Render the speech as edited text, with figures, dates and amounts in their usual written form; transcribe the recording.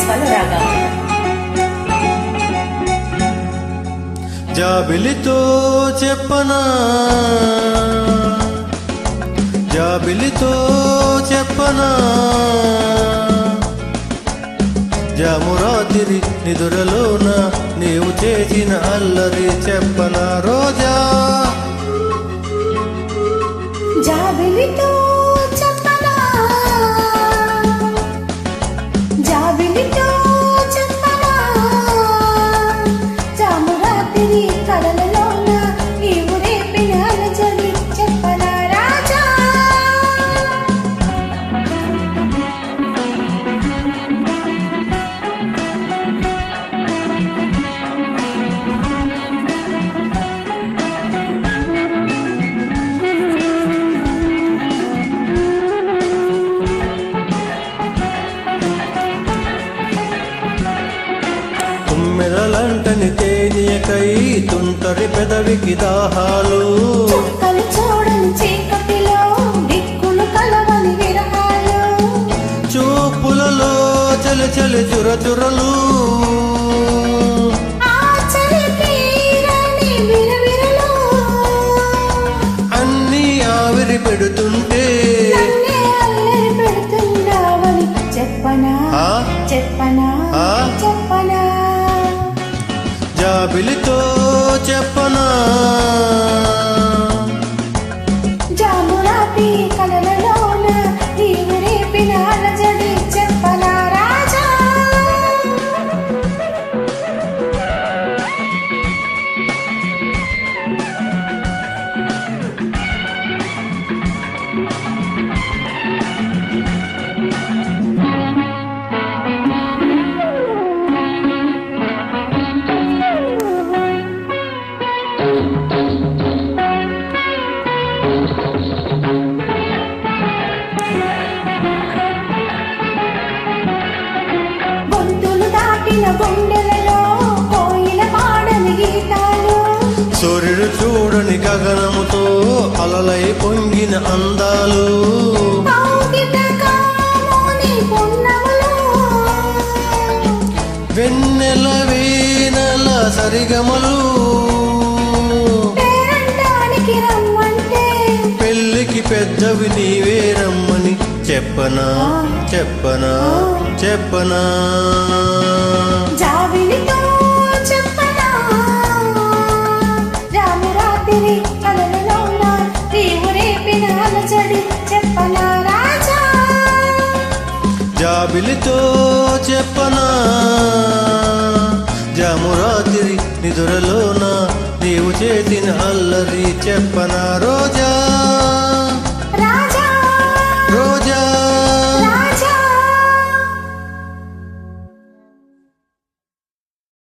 స్వరరాగం. జాబిలితో చెప్పనా, జాబిలితో చెప్పనా, జామురాతిరి నిదురలోన నీవు చేసిన అల్లరి చెప్పనా రోజా. జాబిలితో చెప్పనా, జాబిలితో చెప్పనా, జామురాతిరి కలలలోన నీవు రేపిన అలజడి చెప్పనా రాజా. మెదలంటని తేనియకై తుంటరి పెదవికి దాహాలు, చుక్కలు చూడని చీకటిలో దిక్కులు కలవని విరహాలు, చూపులలో చలి చలి చురచురలు, ఆ చలికి రాని విరవిరలు, అన్నీ ఆవిరి పెడుతుంటే నన్నే అల్లరి పెడుతున్నావని చెప్పనా, చెప్పనా, చెప్పనా. జాబిలితో చెప్పనా, జామురాతి కలలలోన నీవు రేపిన అలజడి చెప్పనా రాజా. గొంతులు దాటిన గుండెలలో కోయిల పాడని గీతాలు, సూర్యుడు చూడని గగనముతో అలలై పొంగిన అందాలు, కౌగిట కామోని పున్నములు, వెన్నెల వీణల సరిగమలు, పేరంటానికి రమ్మంటే పెళ్ళికి పెద్దవి నీవే రమ్మని చెప్పనా, చెప్పనా, చెప్పనా. జాబిలితో చెప్పనా, జామురాతిరి కలలలోన నీవు రేపిన అలజడి చెప్పనా రాజా. జాబిలితో చెప్పనా, జామురాతిరి నిదురలోన నీవు చేసిన అల్లరి చెప్పనా రోజా.